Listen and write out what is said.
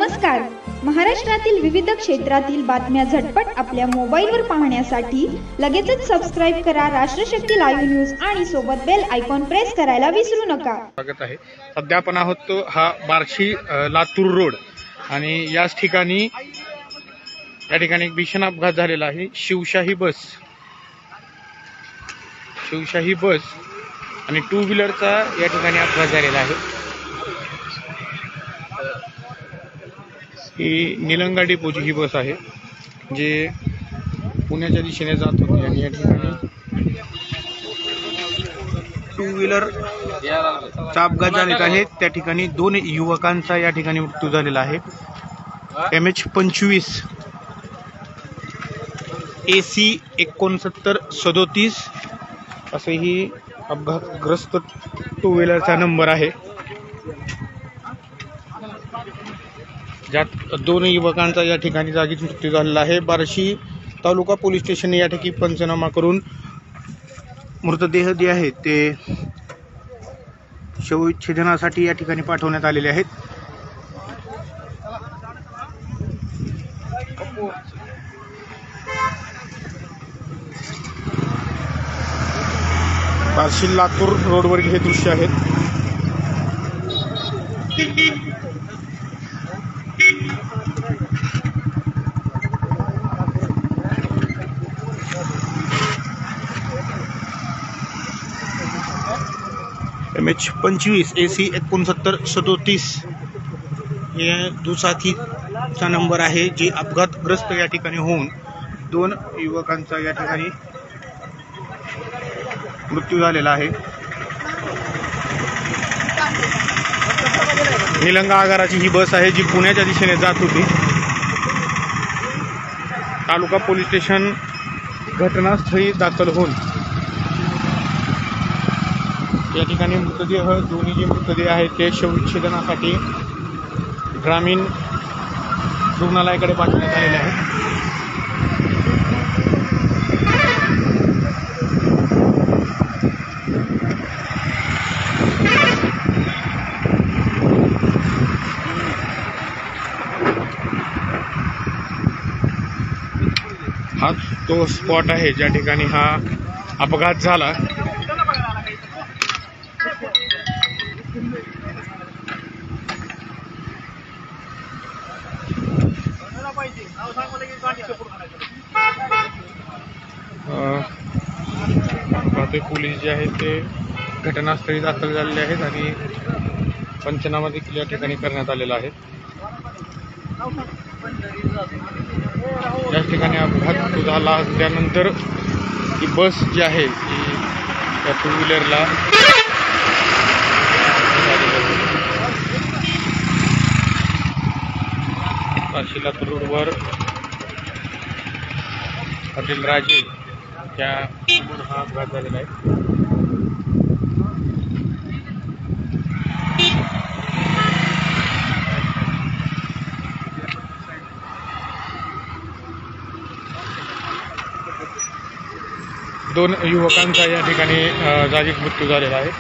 नमस्कार. महाराष्ट्रातील विविध क्षेत्रातील बातम्या झटपट आपल्या मोबाईलवर पाहण्यासाठी लगेचच सबस्क्राइब करा राष्ट्रशक्ती लाईव्ह न्यूज आणि सोबत बेल आयकॉन प्रेस करायला विसरू नका. स्वागत आहे. सध्या आपण आहोत हा बार्शी लातूर रोड आणि याच ठिकाणी एक भीषण अपघात झालेला आहे. शिवशाही बस आणि टू व्हीलरचा या ठिकाणी अपघात झालेला आहे. ही निलंगा डेपोची ही बस आहे जे पुण्याच्या दिशेने जात होती आणि या ठिकाणी टू व्हीलरचा अपघात झालेला आहे. त्या ठिकाणी 2 युवकांचा या ठिकाणी मृत्यू झालेला आहे. MH25 AC 6937 असे ही अपघातग्रस्त टू व्हीलरचा नंबर आहे, ज्यात 2 युवकांचा या ठिकाणी जागीच मृत्यू झालेला आहे. बार्शी तालुका पोलीस स्टेशनने या ठिकाणी पंचनामा करून मृतदेह जे आहेत ते शवविच्छेदनासाठी या ठिकाणी पाठवण्यात आलेले आहेत. बार्शी लातूर रोडवरील हे दृश्य आहेत. MH25 AC 6937 हे दुचाकीचा नंबर आहे, जे अपघातग्रस्त या ठिकाणी होऊन 2 युवकांचा या ठिकाणी मृत्यू झालेला आहे. निलंगा आगाराची ही बस आहे जी पुण्याच्या दिशेने जात होती. तालुका पोलीस स्टेशन घटनास्थळी दाखल होऊन या ठिकाणी मृतदेह, दोन्ही जे मृतदेह आहेत ते शवविच्छेदनासाठी ग्रामीण रुग्णालयाकडे पाठवण्यात आलेले आहेत. हा तो स्पॉट आहे ज्या ठिकाणी हा अपघात झाला. पोलीस जे आहेत ते घटनास्थळी दाखल झालेले आहेत आणि पंचनामा देखील या ठिकाणी करण्यात आलेला आहे. या ठिकाणी अपघात झाला त्यानंतर ही बस जी आहे ती त्या टू व्हीलरला बार्शी लातूर रोडवर हॉटेल राजे त्या हा अपघात झालेला आहे. दोन युवकांचा या ठिकाणी जागीच मृत्यू झालेला आहे.